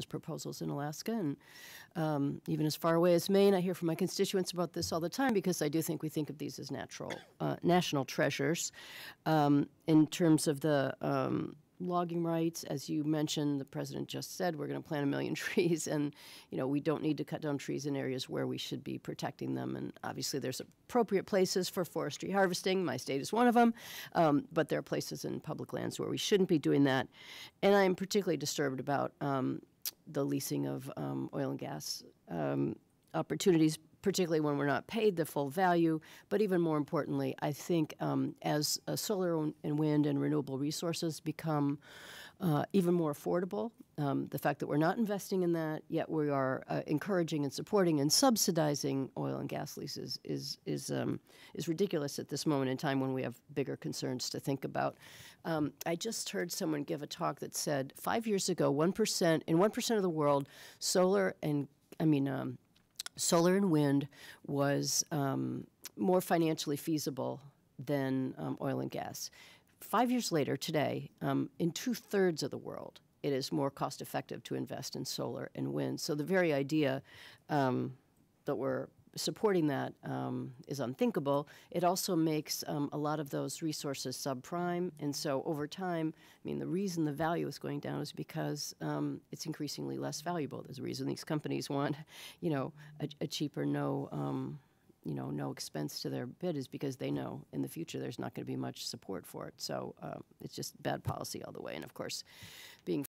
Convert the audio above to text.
proposals in Alaska, and even as far away as Maine. I hear from my constituents about this all the time because I do think we think of these as national treasures. In terms of the logging rights, as you mentioned, the president just said we're going to plant 1 million trees, and we don't need to cut down trees in areas where we should be protecting them. And obviously, there's appropriate places for forestry harvesting. My state is one of them, but there are places in public lands where we shouldn't be doing that. And I am particularly disturbed about the leasing of oil and gas opportunities, particularly when we're not paid the full value. But even more importantly, I think as solar and wind and renewable resources become even more affordable, the fact that we're not investing in that, yet we are encouraging and supporting and subsidizing oil and gas leases is ridiculous at this moment in time when we have bigger concerns to think about. I just heard someone give a talk that said 5 years ago, 1% in 1% of the world, solar and wind was more financially feasible than oil and gas. 5 years later, today, in 2/3 of the world, it is more cost-effective to invest in solar and wind. So the very idea that we're supporting that is unthinkable. It also makes a lot of those resources subprime, and so over time, the reason the value is going down is because it's increasingly less valuable. There's a reason these companies want, a cheaper, no expense to their bid, is because they know in the future there's not going to be much support for it. So it's just bad policy all the way, and of course, being